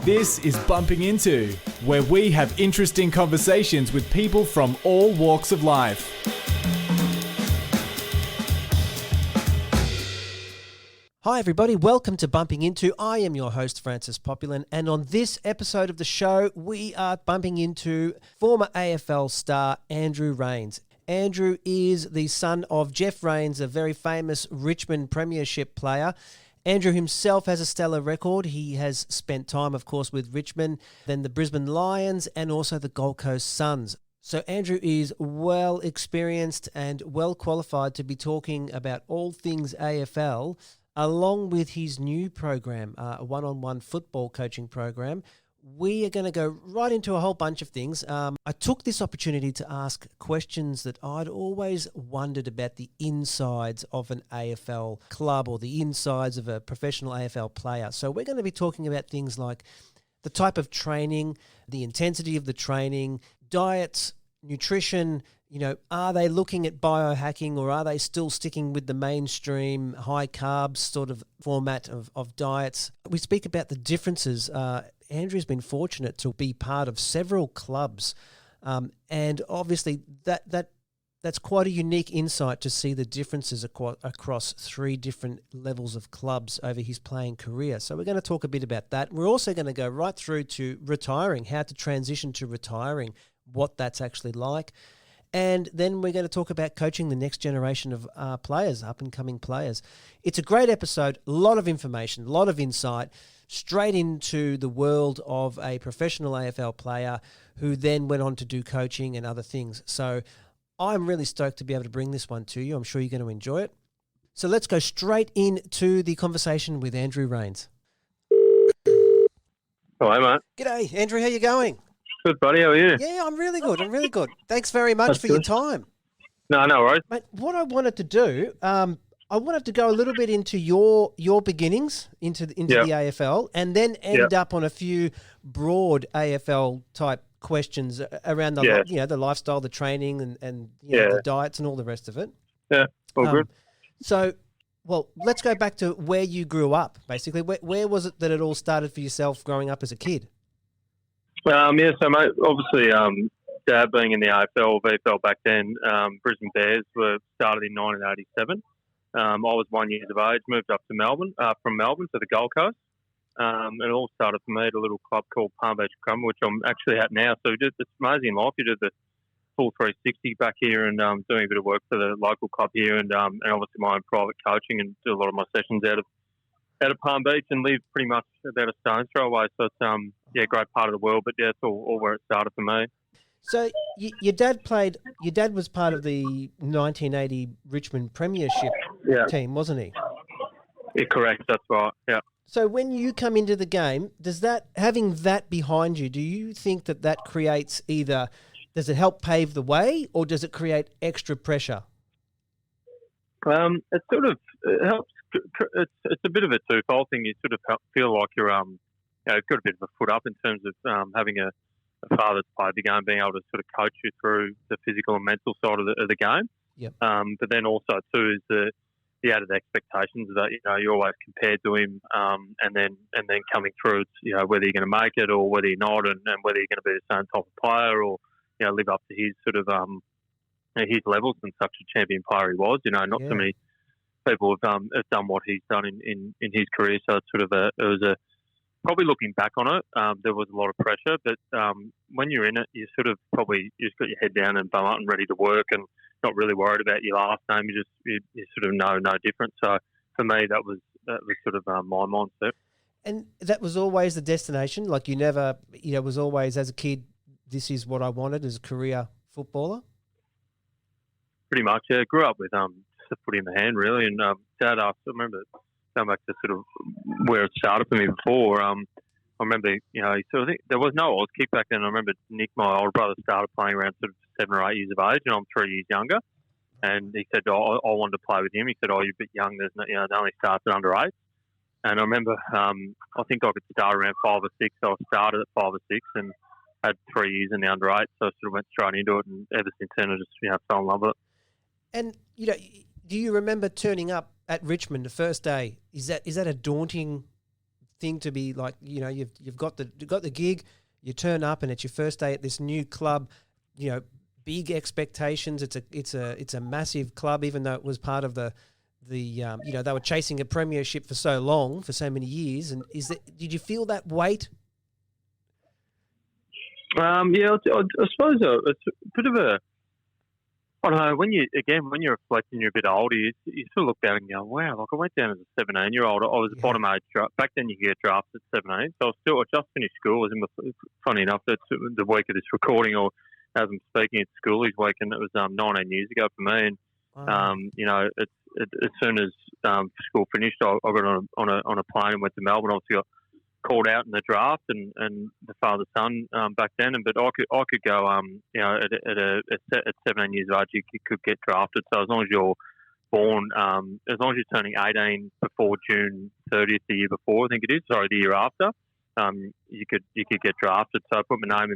This is Bumping Into, where we have interesting conversations with people from all walks of life. Hi everybody, welcome to Bumping Into. I am your host Francis Populin, and on this episode of the show we are bumping into former AFL star Andrew Rains. Andrew is the son of Jeff Rains, a very famous Richmond Premiership player. Andrew himself has a stellar record. He has spent time, of course, with Richmond, then the Brisbane Lions and also the Gold Coast Suns. So Andrew is well experienced and well qualified to be talking about all things AFL, along with his new program, a one-on-one football coaching program. We are going to go right into a whole bunch of things. I took this opportunity to ask questions that I'd always wondered about the insides of an AFL club or the insides of a professional AFL player. So we're going to be talking about things like the type of training, the intensity of the training, diets, nutrition. You know, are they looking at biohacking or are they still sticking with the mainstream high carbs sort of format of diets? We speak about the differences. Andrew's been fortunate to be part of several clubs, and obviously that's quite a unique insight to see the differences across three different levels of clubs over his playing career. So we're going to talk a bit about that. We're also going to go right through to retiring, how to transition to retiring, what that's actually like. And then we're going to talk about coaching the next generation of players, up-and-coming players. It's a great episode, a lot of information, a lot of insight, straight into the world of a professional AFL player who then went on to do coaching and other things. So I'm really stoked to be able to bring this one to you. I'm sure you're going to enjoy it. So let's go straight into the conversation with Andrew Rains. Hello, mate. G'day, Andrew. How you going? Good, buddy. How are you? Yeah, I'm really good. Thanks very much for your time. No worries. Mate, what I wanted to do, I wanted to go a little bit into your beginnings into the AFL, and then end up on a few broad AFL type questions around the the lifestyle, the training, and the diets and all the rest of it. Yeah, all good. So, well, let's go back to where you grew up. Basically, where was it that it all started for yourself growing up as a kid? So mate, obviously, Dad being in the AFL, VFL back then, Brisbane Bears were started in 1987. I was 1 year of age, moved up to Melbourne, from Melbourne to the Gold Coast. It all started for me at a little club called Palm Beach Crumble, which I'm actually at now. So it's amazing life. You did the full 360 back here and doing a bit of work for the local club here and obviously my own private coaching and do a lot of my sessions out of Palm Beach and live pretty much about a stone's throw away. So it's great part of the world, but it's all where it started for me. So your dad was part of the 1980 Richmond Premiership team, wasn't he? Yeah, correct. That's right. Yeah. So when you come into the game, having that behind you, do you think that creates does it help pave the way or does it create extra pressure? It helps. It's a bit of a twofold thing. You sort of feel like you're got a bit of a foot up in terms of having a father that's played the game, being able to sort of coach you through the physical and mental side of the game. Yep. But then also too is the added expectations that you're always compared to him, and then coming through, it's whether you're going to make it or whether you're not, and whether you're going to be the same type of player or live up to his sort of his levels and such a champion player he was. Not so many people have done what he's done in his career. So it's sort of probably looking back on it, there was a lot of pressure, but when you're in it, you sort of you just got your head down and bum up and ready to work and not really worried about your last name. You sort of know no different. So for me, that was sort of my mindset. And that was always the destination? Like you never, it was always as a kid, this is what I wanted as a career footballer? Pretty much, yeah. Grew up with just a foot in the hand, really. And Dad, I remember going back to sort of where it started for me before. I remember, I think there was no Oz kick back then. I remember Nick, my older brother, started playing around sort of 7 or 8 years of age, and I'm 3 years younger. And he said, I wanted to play with him. He said, you're a bit young. There's no, it only starts at under 8. And I remember, I think I could start around 5 or 6. So I started at 5 or 6 and had 3 years in the under 8. So I sort of went straight into it, and ever since then I just fell in love with it. And do you remember turning up at Richmond the first day? Is that a daunting thing to be like, you've got the gig, you turn up and it's your first day at this new club, big expectations. It's a massive club, even though it was part of the they were chasing a premiership for so long, for so many years. And did you feel that weight? I suppose it's a bit of a. I don't know. When you're reflecting, you're a bit older. You sort of look back and go, "Wow!" Like I went down as a 17-year-old. I was a bottom age draft. Back then, you could get drafted at 17. So I just finished school. I was funny enough, that's the week of this recording, or as I'm speaking at school this week, and it was 19 years ago for me. And as soon as school finished, I got on a plane and went to Melbourne. Obviously, got called out in the draft and the father-son back then. But I could go, at 17 years of age, you could get drafted. So as long as you're born, as long as you're turning 18 before June 30th the year before, I think it is, the year after, you could get drafted. So I put my name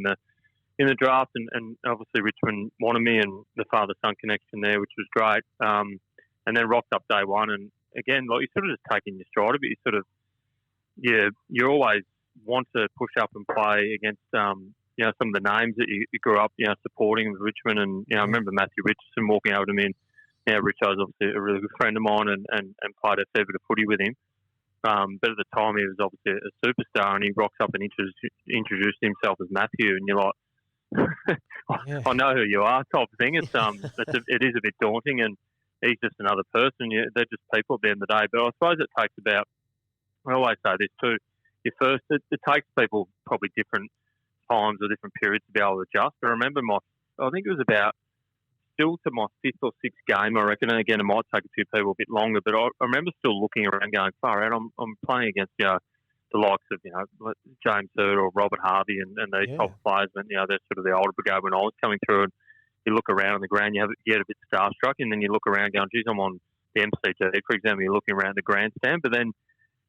in the draft, and obviously Richmond wanted me, and the father-son connection there, which was great. And then rocked up day one, and again, like you sort of just take in your stride a bit. You sort of, you always want to push up and play against, some of the names that you grew up, supporting with Richmond. And, I remember Matthew Richardson walking over to me, and, Richo's obviously a really good friend of mine and played a fair bit of footy with him. But at the time, he was obviously a superstar, and he rocks up and introduced himself as Matthew, and you're like, I know who you are, type of thing. It is a bit daunting, and he's just another person. They're just people at the end of the day. But I suppose it takes about, I always say this too, it takes people probably different times or different periods to be able to adjust. I remember I think it was about still to my fifth or sixth game, I reckon. And again, it might take a few people a bit longer, but I remember still looking around going, far out, I'm playing against, the likes of, James Hurd or Robert Harvey and these top players. And, they're sort of the older brigade when I was coming through. And you look around on the ground, you get a bit starstruck, and then you look around going, geez, I'm on the MCG, for example, you're looking around the grandstand. But then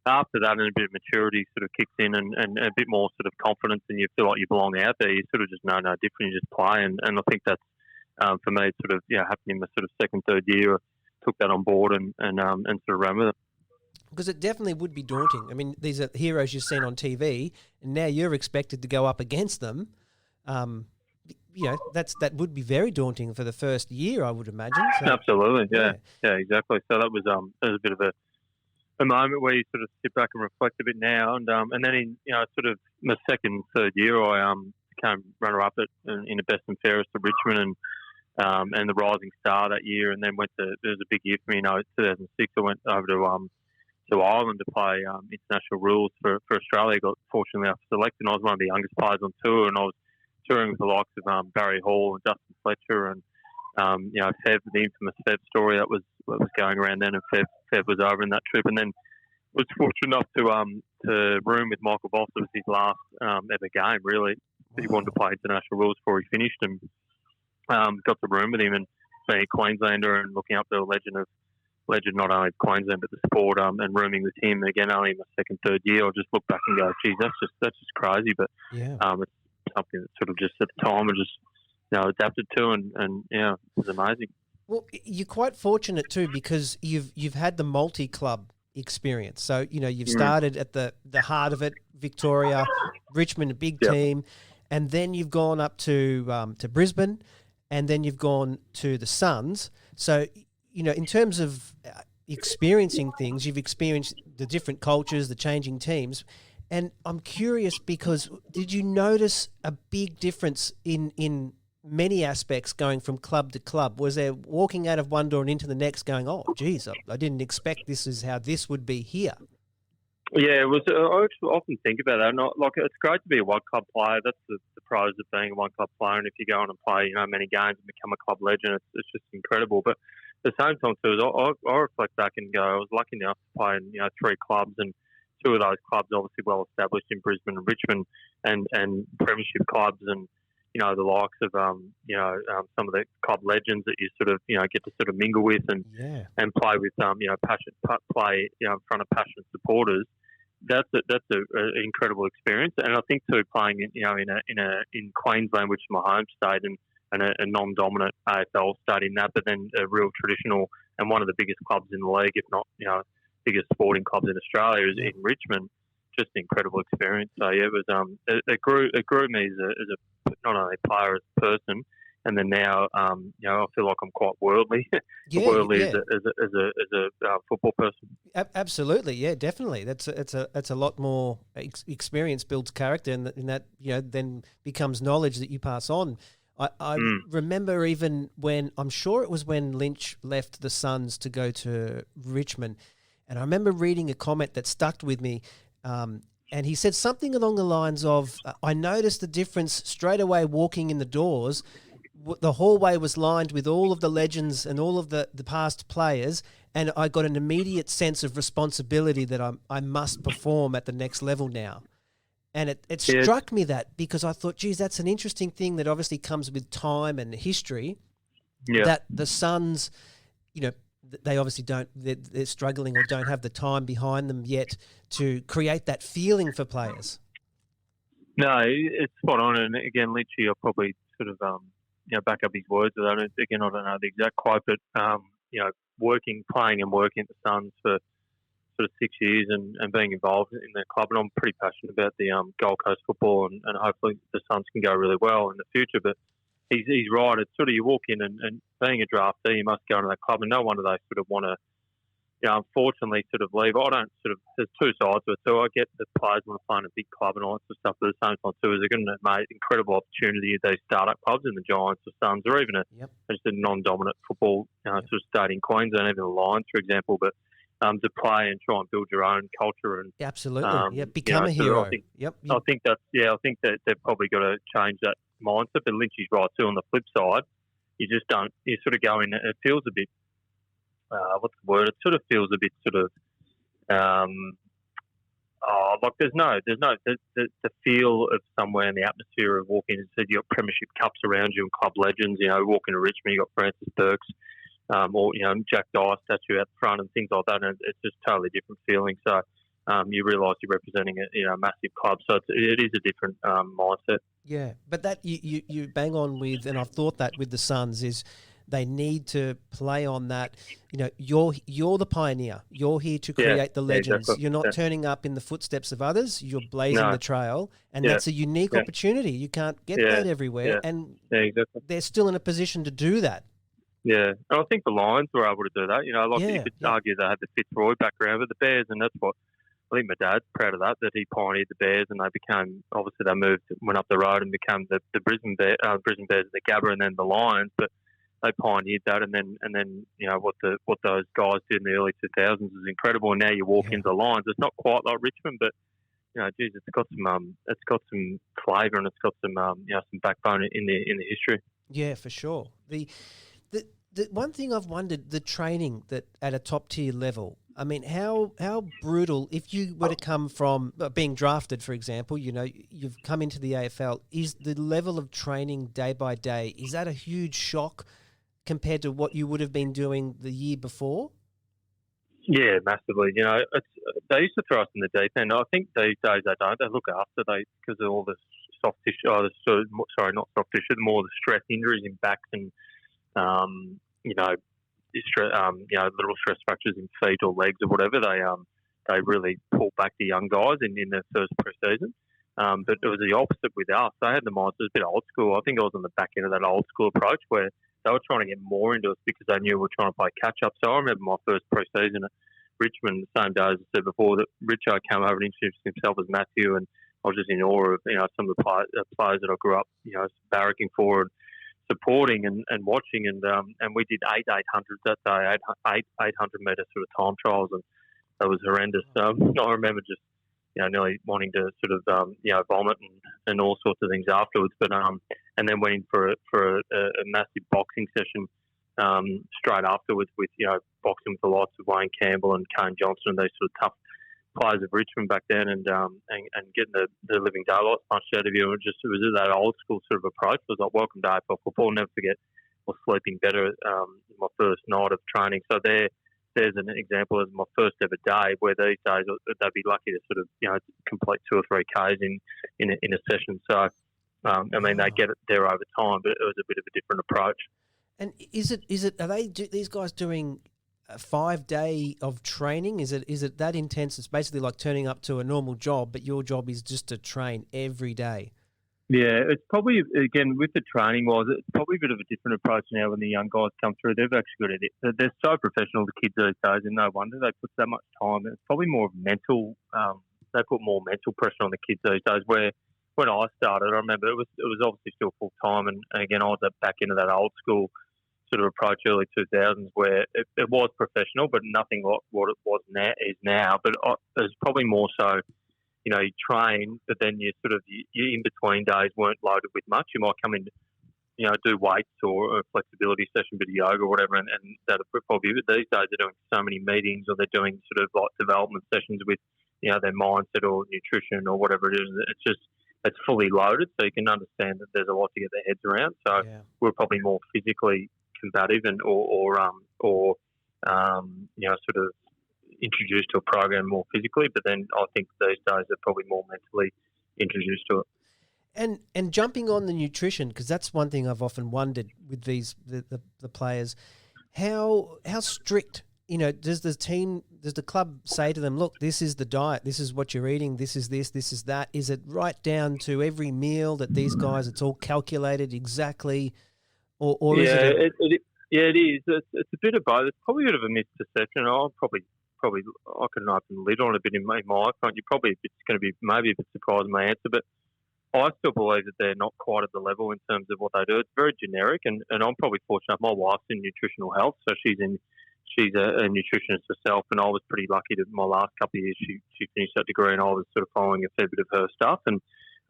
after that, and a bit of maturity sort of kicks in, and a bit more sort of confidence, and you feel like you belong out there. You sort of just know no different. You just play, and I think that's for me. It sort of happened in the sort of second, third year. I took that on board and sort of ran with it. Because it definitely would be daunting. I mean, these are heroes you've seen on TV, and now you're expected to go up against them. That would be very daunting for the first year, I would imagine. So, absolutely, yeah, exactly. So that was a bit of a moment where you sort of sit back and reflect a bit now, and then in sort of my second, third year, I became runner-up in the best and fairest of Richmond, and the rising star that year, and then it was a big year for me. 2006, I went over to Ireland to play international rules for Australia. Got fortunately selected, and I was one of the youngest players on tour, and I was touring with the likes of Barry Hall and Justin Fletcher and Fev, the infamous Fev story that was going around then, and Fev was over in that trip, and then was fortunate enough to room with Michael Voss. It was his last ever game, really. He wanted to play international rules before he finished, and got to room with him, and being a Queenslander and looking up the legend not only of Queensland but the sport, and rooming with him again only in my second, third year. I'll just look back and go, geez, that's just crazy. But it's something that sort of just at the time I just adapted to, and it was amazing. Well, you're quite fortunate too, because you've had the multi-club experience. So you've started at the heart of it, Victoria, Richmond, a big team, and then you've gone up to Brisbane, and then you've gone to the Suns. So in terms of experiencing things, you've experienced the different cultures, the changing teams. And I'm curious, because did you notice a big difference in many aspects going from club to club? Was there walking out of one door and into the next going, oh, geez, I didn't expect this is how this would be here? Yeah, it was. I often think about that. It's great to be a one club player. That's the pros of being a one club player. And if you go on and play, many games and become a club legend, it's just incredible. But at the same time, too, I reflect back and go, I was lucky enough to play in 3 clubs, and 2 of those clubs obviously well established in Brisbane and Richmond, and premiership clubs, and the likes of some of the club legends that you sort of get to sort of mingle with and play with play in front of passionate supporters. That's an incredible experience, and I think too, playing in Queensland, which is my home state, and a non-dominant AFL state in that, but then a real traditional and one of the biggest clubs in the league, if not biggest sporting clubs in Australia, is in Richmond. just an incredible experience. So yeah, it was it grew me as a not only player, as a person, and then now I feel like I'm quite worldly, Yeah. as a football person. Absolutely, yeah, definitely. That's a lot more experience builds character, and in that then becomes knowledge that you pass on. I remember even when I'm sure it was when Lynch left the Suns to go to Richmond, and I remember reading a comment that stuck with me. And he said something along the lines of, I noticed the difference straight away walking in the doors. The hallway was lined with all of the legends and all of the past players, and I got an immediate sense of responsibility that I must perform at the next level now. And it struck me that because I thought, geez, that's an interesting thing that obviously comes with time and history, that the Suns, they obviously they're struggling or don't have the time behind them yet to create that feeling for players. No, it's spot on. And again, Lynchy, I'll probably sort of, back up his words. I don't know the exact quote, but, playing and working at the Suns for sort of 6 years and being involved in the club. And I'm pretty passionate about the Gold Coast football and hopefully the Suns can go really well in the future. But he's right. It's sort of you walk in and being a draftee, you must go into that club. And no wonder they sort of want to, unfortunately sort of leave. I don't sort of, there's two sides to it. So I get the players want to play in a big club and all that sort of stuff. But at the same time too, is they're going to make incredible opportunity at these startup clubs in the Giants or Suns or even just a non-dominant football sort of state in Queensland, even the Lions, for example. But to play and try and build your own culture and absolutely, become a hero. I think that they've probably got to change that mindset. But Lynchy's right too. On the flip side, you just don't. You sort of go in. It feels a bit. What's the word? It sort of feels a bit sort of. Like there's no the feel of somewhere in the atmosphere of walking. Instead, you got premiership cups around you and club legends. Walking to Richmond, you got Francis Burks. Or Jack Dyer statue out front and things like that, and it's just totally different feeling. So you realise you're representing a massive club, so it is a different mindset. Yeah, but that you bang on with, and I've thought that with the Suns is they need to play on that. You're the pioneer. You're here to create the legends. Exactly. You're not turning up in the footsteps of others. You're blazing the trail, and that's a unique opportunity. You can't get that everywhere, and they're still in a position to do that. Yeah, and I think the Lions were able to do that. You could argue they had the Fitzroy background, but the Bears, and that's what I think my dad's proud of that he pioneered the Bears, and they became, obviously they went up the road and became the Brisbane Bears at the Gabba, and then the Lions, but they pioneered that, and then what those guys did in the early 2000s is incredible. And now you walk into the Lions, it's not quite like Richmond, but it's got some flavour and it's got some some backbone in the history. Yeah, for sure. The one thing I've wondered, the training that at a top tier level, I mean, how brutal, if you were to come from being drafted, for example, you've come into the AFL, is the level of training day by day, is that a huge shock compared to what you would have been doing the year before? Yeah, massively. They used to throw us in the deep end. I think these days they don't. They look after because of all the soft tissue. Not soft tissue, more the stress injuries in backs and little stress fractures in feet or legs or whatever. They really pull back the young guys in their first pre-season. But it was the opposite with us. They had the mindset, it was a bit old school. I think I was on the back end of that old school approach where they were trying to get more into us because they knew we were trying to play catch up. So I remember my first pre-season at Richmond, the same day as I said before, that Richo came over and introduced himself as Matthew, and I was just in awe of some of the players that I grew up barracking for and supporting and watching, and we did 800s that day, 800 metre sort of time trials, and that was horrendous. I remember just nearly wanting to sort of vomit and all sorts of things afterwards. But and then went in for a massive boxing session straight afterwards with boxing with the likes of Wayne Campbell and Kane Johnson and these sort of tough players of Richmond back then, and getting the living daylights punched out of you. It was that old school sort of approach. It was like, welcome to AFL football. I'll never forget I was sleeping better my first night of training. So there's an example of my first ever day where these days they'd be lucky to sort of complete 2 or 3 Ks in a session. So they get it there over time, but it was a bit of a different approach. And are these guys doing a 5-day of training? Is it that intense? It's basically like turning up to a normal job, but your job is just to train every day. Yeah, it's probably, again, with the training wise, it's probably a bit of a different approach now when the young guys come through. They've actually got it. They're so professional, the kids these days, and no wonder they put so much time. It's probably more mental. They put more mental pressure on the kids these days. Where when I started, I remember it was obviously still full time, and again, I was back into that old school sort of approach, early 2000s, where it was professional, but nothing like what it was now. But there's probably more so. You know, you train, but then you sort of, your in-between days weren't loaded with much. You might come in, you know, do weights or a flexibility session, bit of yoga or whatever, and that probably, these days they're doing so many meetings, or they're doing sort of like development sessions with, you know, their mindset or nutrition or whatever it is. It's fully loaded, so you can understand that there's a lot to get their heads around. So we're probably more physically combative and or you know, sort of introduced to a program more physically, but then I think these days they're probably more mentally introduced to it. And jumping on the nutrition, because that's one thing I've often wondered with these the players, how strict, you know, does the club say to them, look, this is the diet, this is what you're eating, this is that? Is it right down to every meal that these guys, it's all calculated exactly, or is it? It is. It's a bit of both. It's probably a bit of a misperception. I can open the lid on it a bit in my front. It's going to be maybe a bit surprised my answer, but I still believe that they're not quite at the level in terms of what they do. It's very generic, and I'm probably fortunate. My wife's in nutritional health, so she's a nutritionist herself, and I was pretty lucky that my last couple of years she finished that degree, and I was sort of following a fair bit of her stuff, and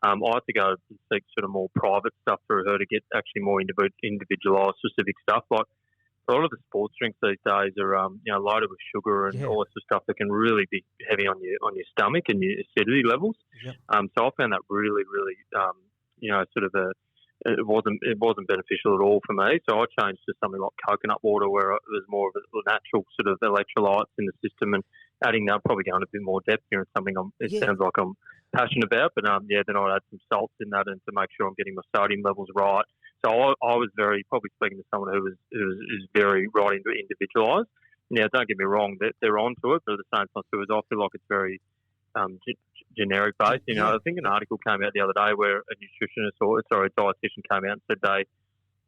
I had to go and seek sort of more private stuff through her to get actually more individualised specific stuff. Like a lot of the sports drinks these days are you know, loaded with sugar and all this sort of stuff that can really be heavy on your stomach and your acidity levels. Yep. So I found that really you know, sort of it wasn't beneficial at all for me. So I changed to something like coconut water, where there's more of a natural sort of electrolytes in the system, and adding that, probably going a bit more depth here, and something sounds like I'm passionate about. But then I'd add some salts in that, and to make sure I'm getting my sodium levels right. So I was probably speaking to someone who is very right into individualised. Now, don't get me wrong, they're onto it, but at the same time, I feel like it's very generic based. You know, I think an article came out the other day where a dietitian came out and said they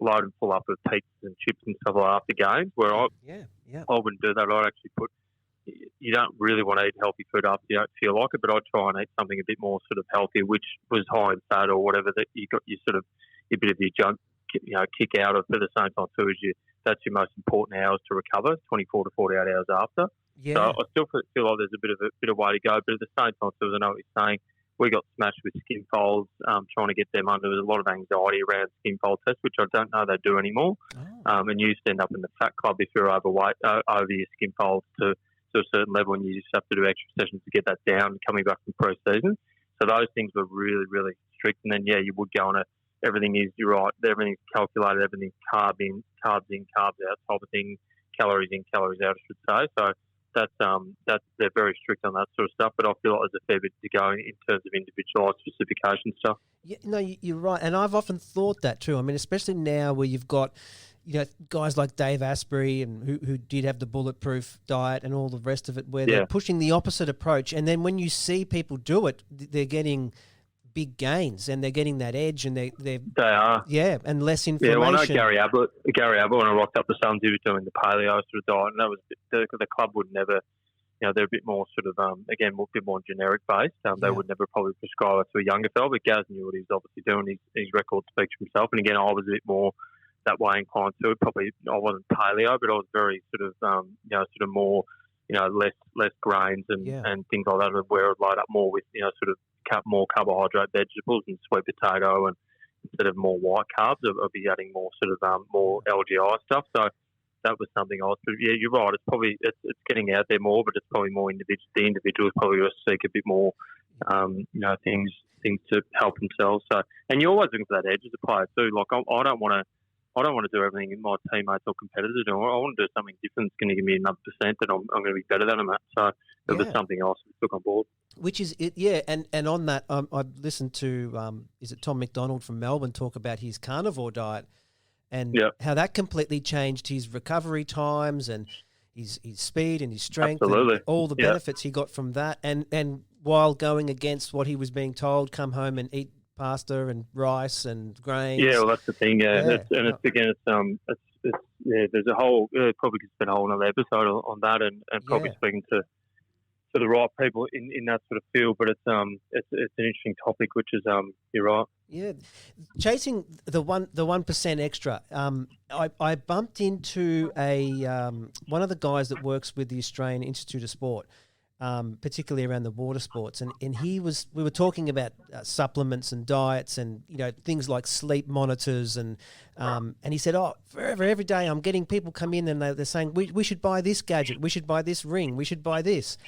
load and pull up with pizzas and chips and stuff like after games. Where I wouldn't do that. I'd actually put. You don't really want to eat healthy food after you don't feel like it, but I'd try and eat something a bit more sort of healthier, which was high in fat or whatever, that you got your sort of a bit of your junk, you know, kick out of. But at the same time too, that's your most important hours to recover, 24 to 48 hours after. Yeah. So I still feel like there's a bit of way to go. But at the same time too, as I know what you're saying, we got smashed with skin folds, trying to get them under. There was a lot of anxiety around skin fold tests, which I don't know they do anymore. And you used to end up in the fat club if you're overweight, over your skin folds to a certain level, and you just have to do extra sessions to get that down coming back from pre-season. So those things were really, really strict. And then, you would go on it. You're right, everything's calculated, everything's carbs in, carbs out type of thing, calories in, calories out, I should say. So that's they're very strict on that sort of stuff, but I feel like there's a fair bit to go in terms of individualised specification stuff. Yeah, no, you're right. And I've often thought that too. I mean, especially now where you've got, you know, guys like Dave Asprey and who did have the bulletproof diet and all the rest of it, where they're pushing the opposite approach. And then when you see people do it, they're getting big gains and they're getting that edge, and they are and less inflammation. Yeah, well, I know Gary Ablett, when I rocked up the Suns, he was doing the paleo sort of diet, and that was the club would never, you know, they're a bit more sort of again a bit more generic based. They would never probably prescribe it to a younger fella, but Gaz knew what he was obviously doing. His record speaks for himself, and again, I was a bit more that way inclined to it. Probably I wasn't paleo, but I was very sort of you know, sort of more, you know, less grains and things like that, where I'd load up more with, you know, sort of more carbohydrate vegetables and sweet potato, and instead of more white carbs, I'll be adding more sort of more LGI stuff. So that was something I was. Yeah, you're right. It's probably it's getting out there more, but it's probably more individual. The individuals probably going to seek a bit more, you know, things to help themselves. So, and you're always looking for that edge as a player too. Like I don't want to do everything my teammates or competitors do. I want to do something different that's going to give me another percent that I'm going to be better than them at. So it was something else I took on board. Which is it, yeah. And on that, I listened to is it Tom McDonald from Melbourne talk about his carnivore diet and how that completely changed his recovery times, and his speed and his strength, Absolutely. and all the benefits he got from that, and while going against what he was being told, come home and eat pasta and rice and grains. Yeah, well, that's the thing. Yeah, there's a whole probably could spend a whole another episode on that, and probably speaking to the right people in that sort of field. But it's an interesting topic, which is you're right. Yeah, chasing the 1% extra. I bumped into one of the guys that works with the Australian Institute of Sport, particularly around the water sports, and we were talking about supplements and diets and things like sleep monitors and he said, every day I'm getting people come in and they're saying we should buy this gadget, we should buy this ring, we should buy this.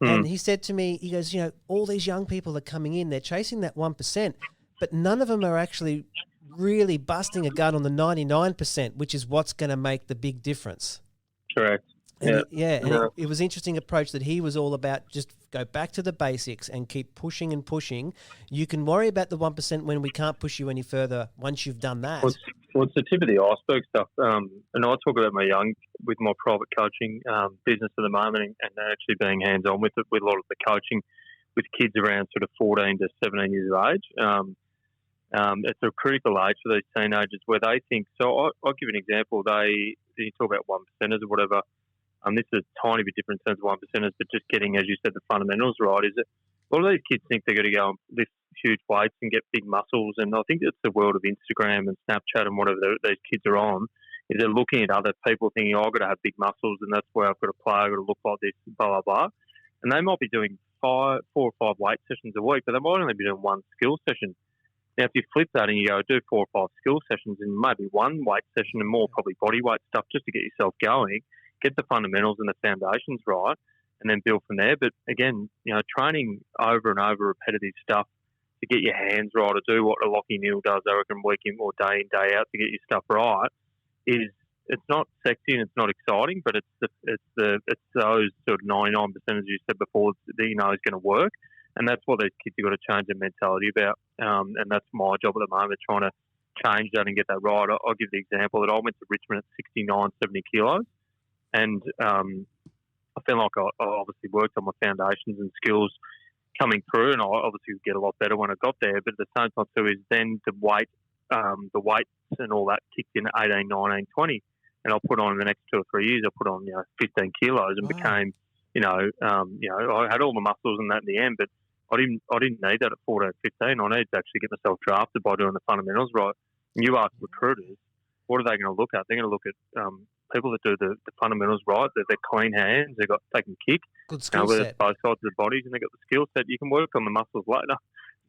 And he said to me, he goes, all these young people are coming in, they're chasing that 1%, but none of them are actually really busting a gut on the 99%, which is what's going to make the big difference. Correct. And it was an interesting approach that he was all about. Just go back to the basics and keep pushing and pushing. You can worry about the 1% when we can't push you any further once you've done that. Well, it's the tip of the iceberg stuff. And I talk about with my private coaching business at the moment, and actually being hands-on with a lot of the coaching with kids around sort of 14 to 17 years of age. It's a critical age for these teenagers where they think. So I'll give you an example. You talk about 1%ers or whatever. This is a tiny bit different in terms of 1%ers, but just getting, as you said, the fundamentals right. Is that a lot of these kids think they're going to go and lift huge weights and get big muscles, and I think it's the world of Instagram and Snapchat and whatever these kids are on. Is they're looking at other people thinking, I've got to have big muscles, and that's where I've got to play. I've got to look like this, blah blah blah. And they might be doing 4 or 5 weight sessions a week, but they might only be doing 1 skill session. Now, if you flip that and you go do 4 or 5 skill sessions and maybe 1 weight session and more probably body weight stuff just to get yourself going, get the fundamentals and the foundations right, and then build from there. But again, training over and over repetitive stuff to get your hands right, or do what a Lockie Neal does, I reckon, week in or day in, day out to get your stuff right, it's not sexy and it's not exciting, but it's those sort of 99%, as you said before, that is going to work. And that's what these kids have got to change their mentality about. And that's my job at the moment, trying to change that and get that right. I'll give the example that I went to Richmond at 69, 70 kilos. And I feel like I obviously worked on my foundations and skills coming through, and I obviously would get a lot better when I got there. But at the same time too is then the weights and all that kicked in at 18, 19, 20. And I'll put on in the next 2 or 3 years, I put on 15 kilos and became, I had all the muscles and that in the end, but I didn't need that at 14, 15. I needed to actually get myself drafted by doing the fundamentals right. And you ask recruiters, what are they going to look at? They're going to look at people that do the fundamentals right. They're clean hands. They can kick. Good skill set. Both sides of the bodies, and they've got the skill set. You can work on the muscles later.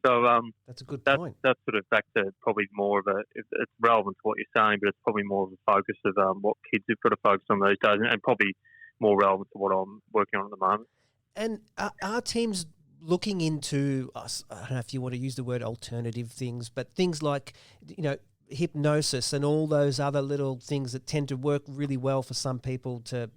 So that's a good point. That's sort of back to probably more of it's relevant to what you're saying, but it's probably more of a focus of what kids have got to focus on these days, and probably more relevant to what I'm working on at the moment. And are teams looking into, I don't know if you want to use the word alternative things, but things like, hypnosis and all those other little things that tend to work really well for some people to,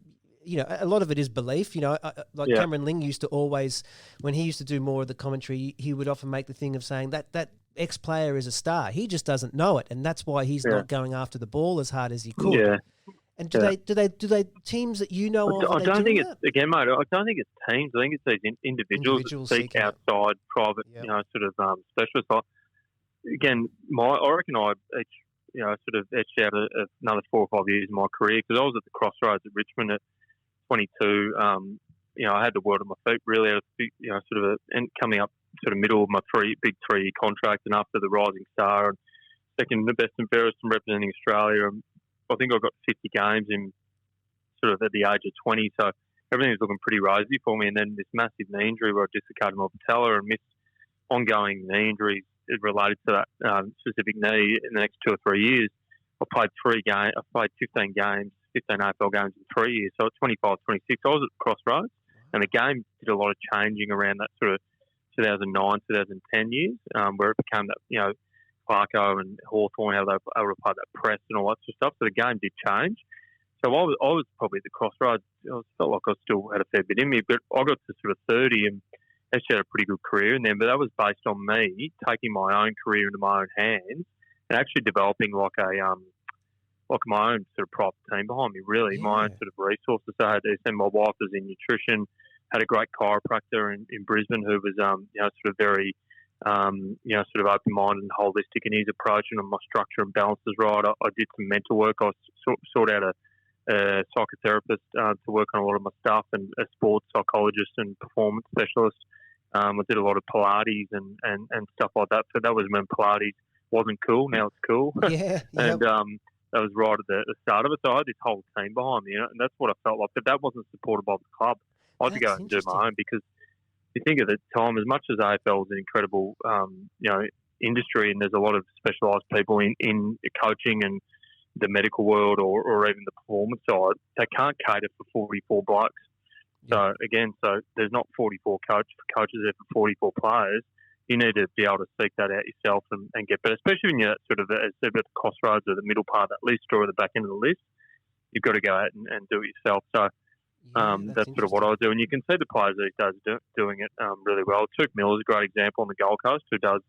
a lot of it is belief, Cameron Ling used to always, when he used to do more of the commentary, he would often make the thing of saying that ex-player is a star. He just doesn't know it. And that's why he's not going after the ball as hard as he could. Yeah. And do they teams that you know of? I don't think it's, again, mate, I don't think it's teams. I think it's these individuals that seek outside private, specialists. Again, I reckon I sort of etched out another 4 or 5 years in my career, because I was at the crossroads at Richmond at 22. I had the world at my feet really, and coming up sort of middle of my big 3-year contract, and after the Rising Star and second the best and fairest and representing Australia. I think I got 50 games in sort of at the age of 20, so everything was looking pretty rosy for me. And then this massive knee injury where I dislocated my patella and missed ongoing knee injuries related to that specific knee in the next 2 or 3 years. I played 15 games, 15 AFL games in 3 years. So at 25, 26, I was at the crossroads, and the game did a lot of changing around that sort of 2009, 2010 years, where it became that, Clarko and Hawthorn, how they were able to play that press and all that sort of stuff. So the game did change. So I was probably at the crossroads. I felt like I still had a fair bit in me, but I got to sort of 30 and actually had a pretty good career in there. But that was based on me taking my own career into my own hands and actually developing like like my own sort of private team behind me, really, my own sort of resources. So I had this, and my wife was in nutrition, had a great chiropractor in Brisbane who was, sort of very, sort of open-minded and holistic in his approach, and my structure and balance was right. I did some mental work. I sought out a psychotherapist to work on a lot of my stuff, and a sports psychologist and performance specialist. I did a lot of Pilates and stuff like that. So that was when Pilates wasn't cool. Now it's cool. Yeah. And that was right at the start of it. So I had this whole team behind me, and that's what I felt like. But that wasn't supported by the club. I had to go out and do my own, because you think at the time, as much as AFL is an incredible, industry, and there's a lot of specialised people in coaching and the medical world, or even the performance side, they can't cater for 44 blokes. So again, there's not 44 coaches there for 44 players. You need to be able to seek that out yourself and get better, especially when you're at sort of at the crossroads or the middle part of that list, or at the back end of the list. You've got to go out and do it yourself. So that's sort of what I do. And you can see the players these days doing it really well. Tuke Miller's a great example on the Gold Coast who does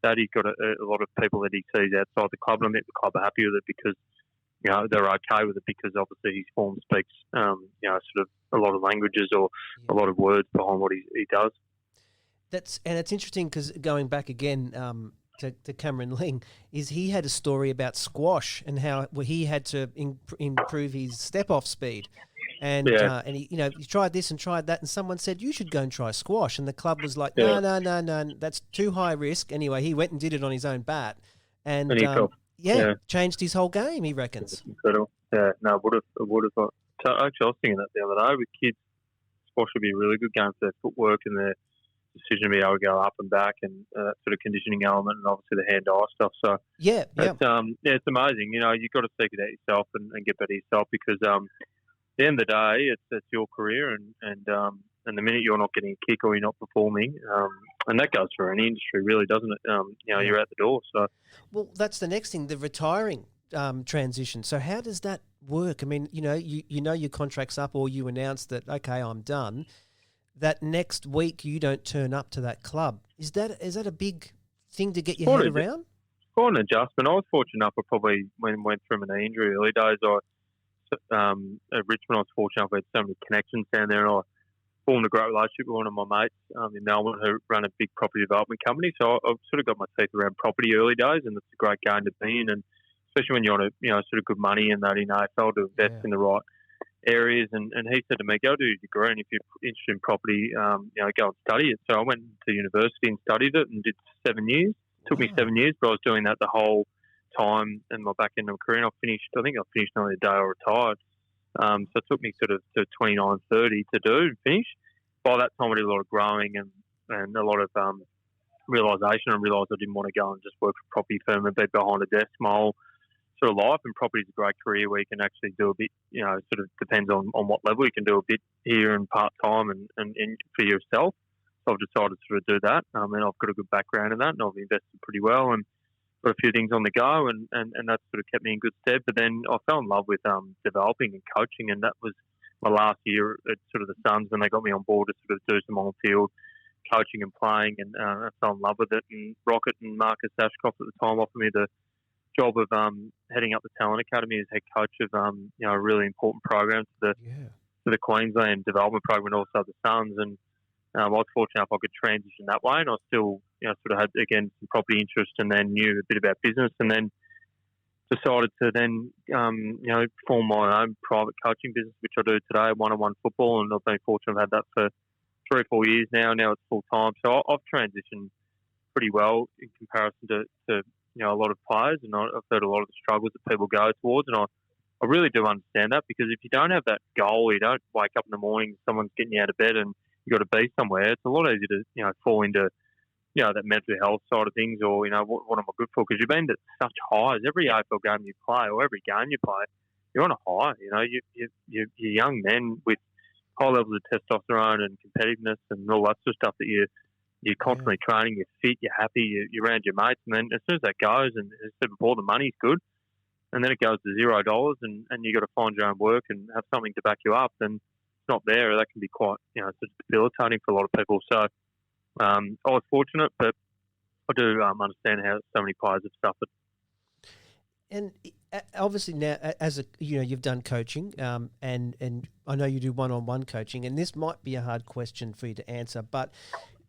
that. He's got a lot of people that he sees outside the club, and I think the club are happy with it because they're okay with it, because obviously his form speaks sort of a lot of languages, or a lot of words behind what he does. It's interesting, because going back again to Cameron Ling, is he had a story about squash and how he had to improve his step-off speed. And he tried this and tried that, and someone said, you should go and try squash. And the club was like, no, that's too high risk. Anyway, he went and did it on his own bat. And changed his whole game, he reckons. That's incredible. Yeah, no, would have. So actually, I was thinking that the other day with kids, squash would be a really good game for their footwork and their decision to be able to go up and back, and that sort of conditioning element, and obviously the hand-eye stuff. So it's amazing. You've got to seek it out yourself and get better yourself, because at the end of the day, it's your career, and the minute you're not getting a kick or you're not performing, and that goes for any industry, really, doesn't it? You're out the door. So, well, that's the next thing, the retiring transition. So how does that work? I mean, your contract's up, or you announce that, okay, I'm done. That next week you don't turn up to that club. Is that a big thing to get your head around? Quite an adjustment. I was fortunate enough. I probably went through an injury early days. At Richmond, I was fortunate enough. I had so many connections down there, and I formed a great relationship with one of my mates in Melbourne who run a big property development company. So I've sort of got my teeth around property early days, and it's a great game to be in, and especially when you're on sort of good money and that in AFL to invest in the right areas. And he said to me, go do your degree, and if you're interested in property, go and study it. So I went to university and studied it and did 7 years. It took me 7 years, but I was doing that the whole time in my back end of my career. And I think I finished only the day I retired. So it took me sort of to 29, 30 to do and finish. By that time, I did a lot of growing and a lot of realisation, and realised I didn't want to go and just work for a property firm and be behind a desk my whole sort of life. And property is a great career where you can actually do a bit, sort of depends on what level. You can do a bit here and part-time and for yourself. So I've decided to sort of do that. And I've got a good background in that, and I've invested pretty well and got a few things on the go, and that sort of kept me in good stead. But then I fell in love with developing and coaching, and that was my last year at sort of the Suns when they got me on board to sort of do some on-field coaching and playing, and I fell in love with it. And Rocket and Marcus Ashcroft at the time offered me the job of heading up the Talent Academy as head coach of a really important program to the Queensland development program, and also the Suns. And I was fortunate enough I could transition that way, and I still sort of had, again, some property interest, and then knew a bit about business, and then decided to then form my own private coaching business, which I do today, one-on-one football, and I've been fortunate to have that for 3 or 4 years now. Now it's full-time. So I've transitioned pretty well in comparison to a lot of players, and I've heard a lot of the struggles that people go towards, and I really do understand that, because if you don't have that goal, you don't wake up in the morning, someone's getting you out of bed and you've got to be somewhere, it's a lot easier to fall into that mental health side of things, or what am I good for? Because you've been to such highs. Every AFL game you play, or every game you play, you're on a high. You're young men with high levels of testosterone and competitiveness and all that sort of stuff that you're constantly training, you're fit, you're happy, you're around your mates, and then as soon as that goes, and as I said before, the money's good, and then it goes to $0, and you've got to find your own work and have something to back you up, then it's not there. That can be quite sort of debilitating for a lot of people. So I was fortunate, but I do understand how so many players have suffered. And obviously now, as you've done coaching, and I know you do one-on-one coaching, and this might be a hard question for you to answer, but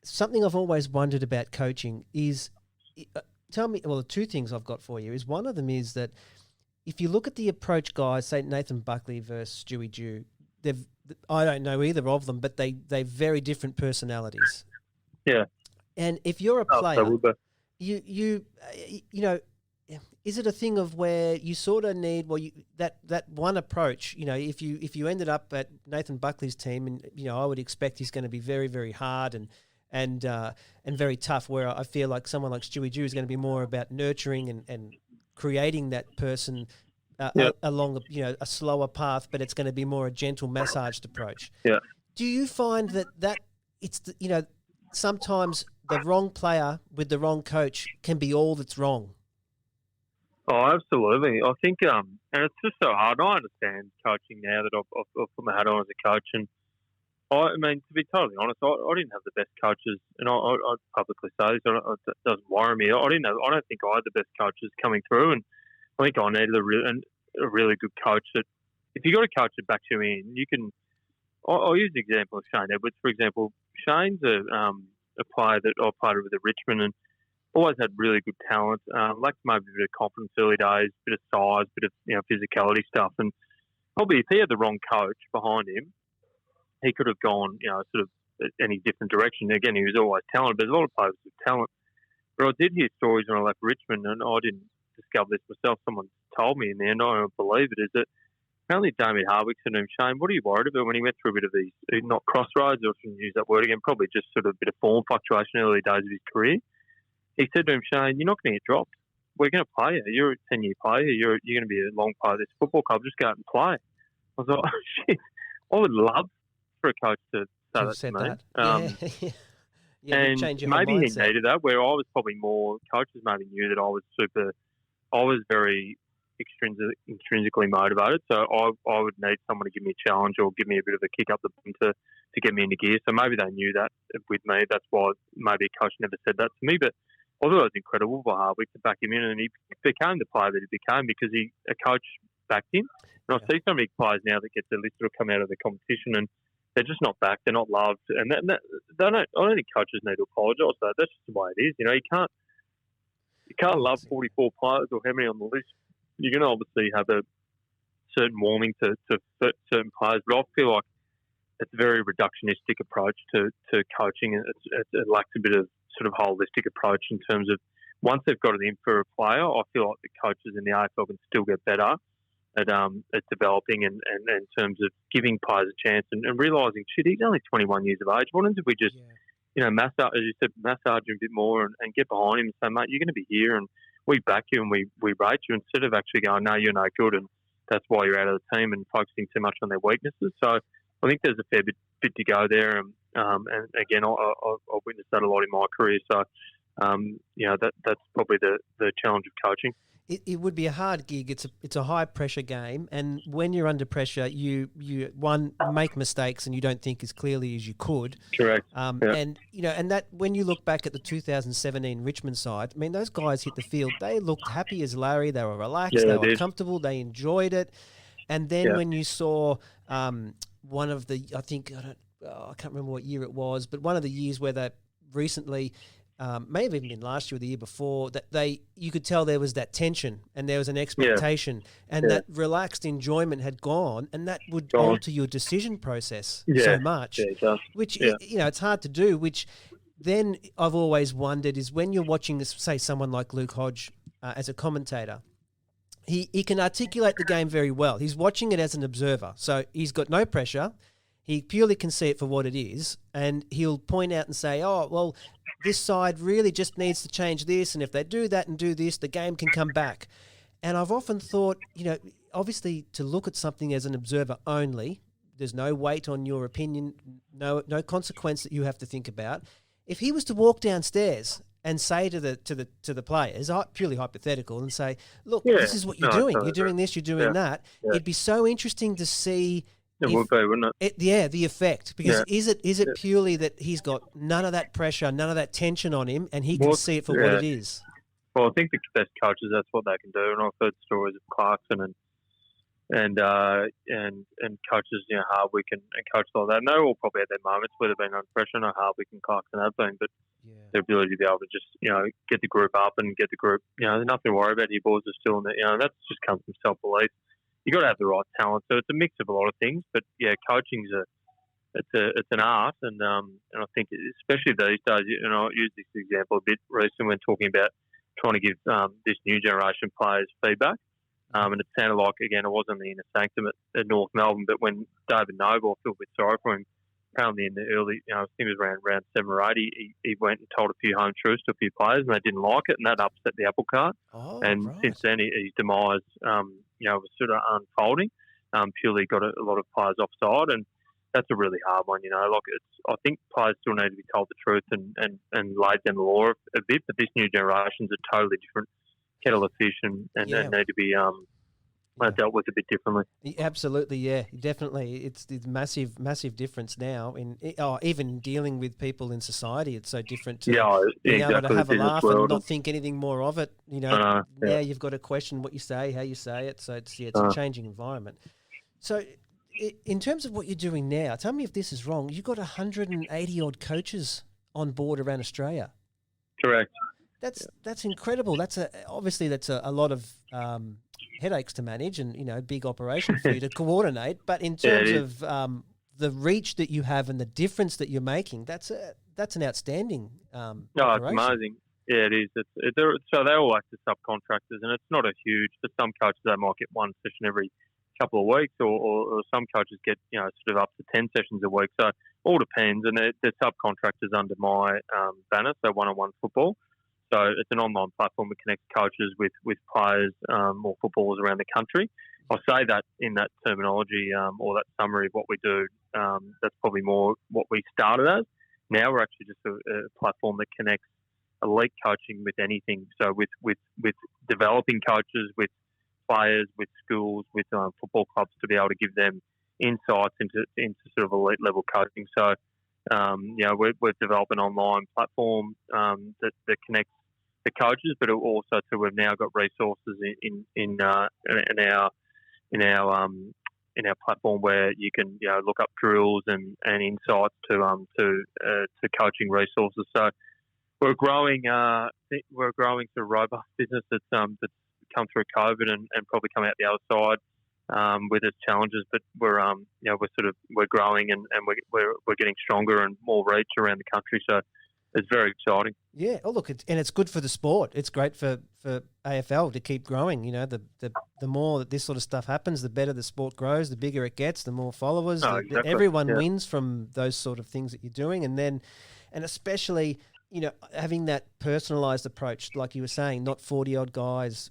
something I've always wondered about coaching is, tell me, well, the two things I've got for you is, one of them is that if you look at the approach guys, say Nathan Buckley versus Stewie Dew, I don't know either of them, but they're very different personalities. Yeah. And if you're a player, you know, is it a thing of where you sort of need that one approach? You know, if you ended up at Nathan Buckley's team, and I would expect he's going to be very, very hard and very tough. Where I feel like someone like Stewie Dew is going to be more about nurturing and creating that person along a slower path, but it's going to be more a gentle, massaged approach. Yeah. Do you find that it's sometimes the wrong player with the wrong coach can be all that's wrong? Oh, absolutely. I think, and it's just so hard. I understand coaching now that I've put my hat on as a coach, and I mean, to be totally honest, I didn't have the best coaches, and I publicly say this, it doesn't worry me. I don't think I had the best coaches coming through, and I think I needed a really good coach. That if you got a coach that backs you in, you can. I'll use the example of Shane Edwards, for example. Shane's a player that I played with at Richmond, and always had really good talent. Lacked maybe a bit of confidence early days, bit of size, bit of physicality stuff, and probably if he had the wrong coach behind him, he could have gone sort of any different direction. Again, he was always talented, but there's a lot of players with talent. But I did hear stories when I left Richmond, and I didn't discover this myself. Someone told me in the end, I don't believe it, is that apparently Damien Hardwick said to him, Shane, what are you worried about when he went through a bit of these, not crossroads, I shouldn't use that word again, probably just sort of a bit of form fluctuation early days of his career. He said to him, Shane, you're not going to get dropped. We're going to play you. You're a 10-year player. You're going to be a long player of this football club. Just go out and play. I was like, oh, shit. I would love for a coach to say that to me. Yeah, and maybe he needed that, where I was probably more, coaches maybe knew that I was very intrinsically motivated, so I would need someone to give me a challenge or give me a bit of a kick up the bum to get me into gear. So maybe they knew that with me. That's why maybe a coach never said that to me. But I thought it was incredible for Hardwick to back him in, and he became the player that he became because a coach backed him. And I see so many players now that get the list or come out of the competition and they're just not backed, they're not loved, and I don't think coaches need to apologise for that. That's just the way it is. You can't love 44 players or how many on the list. You're going to obviously have a certain warming to certain players, but I feel like it's a very reductionistic approach to coaching. It lacks a bit of sort of holistic approach in terms of once they've got it in for a player, I feel like the coaches in the AFL can still get better at developing and in terms of giving players a chance and realising, shit, he's only 21 years of age. What if we just, massage, as you said, massage him a bit more and get behind him and say, mate, you're going to be here and we back you and we rate you, instead of actually going, no, you're no good and that's why you're out of the team and focusing too much on their weaknesses. So I think there's a fair bit to go there. And again, I've witnessed that a lot in my career. So, that's probably the challenge of coaching. It would be a hard gig. It's a high pressure game, and when you're under pressure, you make mistakes and you don't think as clearly as you could. Correct. And that when you look back at the 2017 Richmond side, I mean, those guys hit the field. They looked happy as Larry. They were relaxed. They were comfortable. They enjoyed it. And then when you saw one of the, I can't remember what year it was, but one of the years where they recently. May have even been last year or the year before, that you could tell there was that tension and there was an expectation and that relaxed enjoyment had gone, and that would alter your decision process so much, which, it's hard to do, which then I've always wondered is when you're watching this, say someone like Luke Hodge as a commentator, he can articulate the game very well. He's watching it as an observer, so he's got no pressure. He purely can see it for what it is, and he'll point out and say, oh, well, this side really just needs to change this, and if they do that and do this, the game can come back. And I've often thought, obviously to look at something as an observer only, there's no weight on your opinion, no consequence that you have to think about. If he was to walk downstairs and say to the players, purely hypothetical, and say, look, this is what you're doing. You're doing this, you're doing that. Yeah. It'd be so interesting to see. It would be, wouldn't it? The effect. Because is it purely that he's got none of that pressure, none of that tension on him, and he can see it for what it is? Well, I think the best coaches, that's what they can do. And I've heard stories of Clarkson and coaches, Hardwick and coaches like that. And they all probably had their moments where they've been under pressure. I know Hardwick and Clarkson have been, but their ability to be able to just, get the group up and get the group, there's nothing to worry about. Your boys are still in there. That's just comes from self-belief. You got to have the right talent. So it's a mix of a lot of things. But coaching's it's an art, and I think especially these days, I use this example a bit recently when talking about trying to give this new generation players feedback. And it sounded like, again, it wasn't the inner sanctum at North Melbourne, but when David Noble, I feel a bit sorry for him, apparently in the early, I think it was around 7 or 8, he went and told a few home truths to a few players, and they didn't like it, and that upset the apple cart. Since then, his demise, was sort of unfolding. Purely got a lot of players offside, and that's a really hard one. I think players still need to be told the truth and laid down the law a bit, but this new generation's a totally different kettle of fish and need to be dealt with a bit differently. Absolutely, yeah, definitely. It's massive difference now in even dealing with people in society. It's so different to being able to have a laugh and not think anything more of it. Now you've got to question what you say, how you say it. So it's a changing environment. So in terms of what you're doing now, tell me if this is wrong. You've got 180 odd coaches on board around Australia. Correct. That's incredible. That's a lot of headaches to manage, and big operation for you to coordinate. But in terms of the reach that you have and the difference that you're making, that's an outstanding. It's amazing. Yeah, it is. So they all act as subcontractors, and it's not a huge. For some coaches, they might get one session every couple of weeks, or some coaches get sort of up to 10 sessions a week. So all depends, and they're subcontractors under my banner. So one-on-one football. So it's an online platform that connects coaches with players or footballers around the country. I'll say that in that terminology or that summary of what we do, that's probably more what we started as. Now we're actually just a platform that connects elite coaching with anything. So with developing coaches, with players, with schools, with football clubs to be able to give them insights into sort of elite level coaching. So we've developed an online platform that connects the coaches, but also we've now got resources in our platform where you can look up drills and insights to coaching resources. So we're growing. We're growing to a robust business that's come through COVID and probably come out the other side with its challenges. But we're growing and we're getting stronger and more reach around the country. So it's very exciting. Yeah. Oh, look, it's good for the sport. It's great for AFL to keep growing. The more that this sort of stuff happens, the better the sport grows, the bigger it gets, the more followers. Exactly. Everyone wins from those sort of things that you're doing. And especially, having that personalised approach, like you were saying, not 40-odd guys,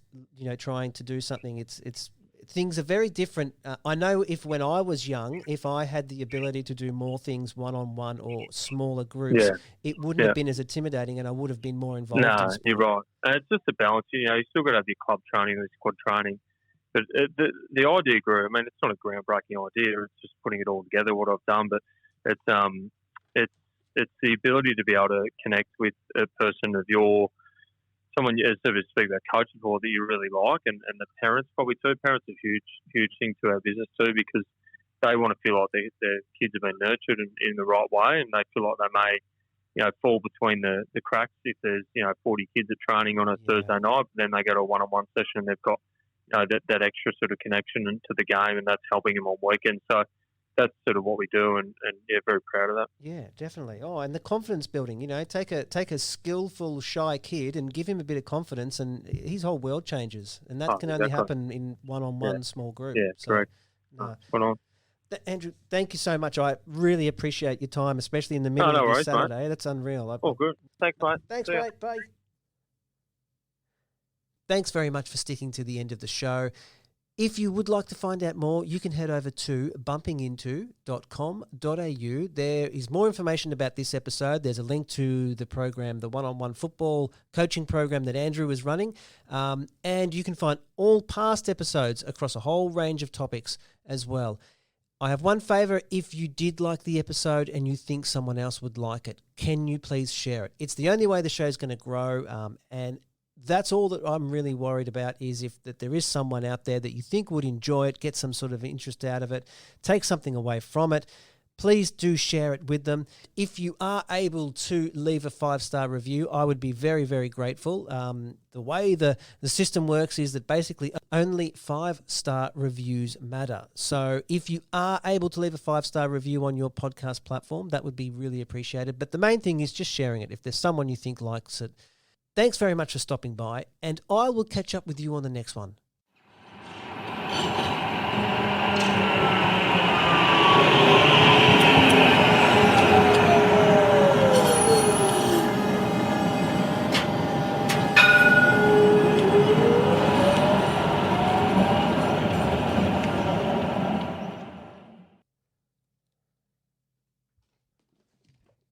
trying to do something. It's things are very different. I know when I was young, if I had the ability to do more things one-on-one or smaller groups, it wouldn't have been as intimidating and I would have been more involved in sport. You're right. And it's just a balance. You still got to have your club training and squad training. But the idea grew. I mean, it's not a groundbreaking idea. It's just putting it all together, what I've done. But it's the ability to be able to connect with a person of someone, as I speak about coaching for, that you really like, and the parents probably too. Parents are a huge thing to our business too, because they want to feel like their kids have been nurtured in the right way, and they feel like they may, fall between the cracks if there's 40 kids at training on a Thursday night, but then they go to a one-on-one session and they've got that extra sort of connection to the game, and that's helping them on weekends. So that's sort of what we do, and very proud of that. Yeah, definitely. Oh, and the confidence building. Take a skillful, shy kid and give him a bit of confidence, and his whole world changes. And that can only happen in one-on-one small group. Yeah, correct. Spot on. Andrew, thank you so much. I really appreciate your time, especially in the middle of this Saturday. Mate. That's unreal. Oh, good. Thanks, mate. Thanks, mate. Bye. Thanks very much for sticking to the end of the show. If you would like to find out more, you can head over to bumpinginto.com.au. There is more information about this episode. There's a link to the program, the one-on-one football coaching program that Andrew is running. And you can find all past episodes across a whole range of topics as well. I have one favour. If you did like the episode and you think someone else would like it, can you please share it? It's the only way the show's going to grow. And that's all that I'm really worried about, is if that there is someone out there that you think would enjoy it, get some sort of interest out of it, take something away from it. Please do share it with them. If you are able to leave a 5-star review, I would be very, very grateful. The way the system works is that basically only 5-star reviews matter. So if you are able to leave a 5-star review on your podcast platform, that would be really appreciated. But the main thing is just sharing it if there's someone you think likes it. Thanks very much for stopping by, and I will catch up with you on the next one.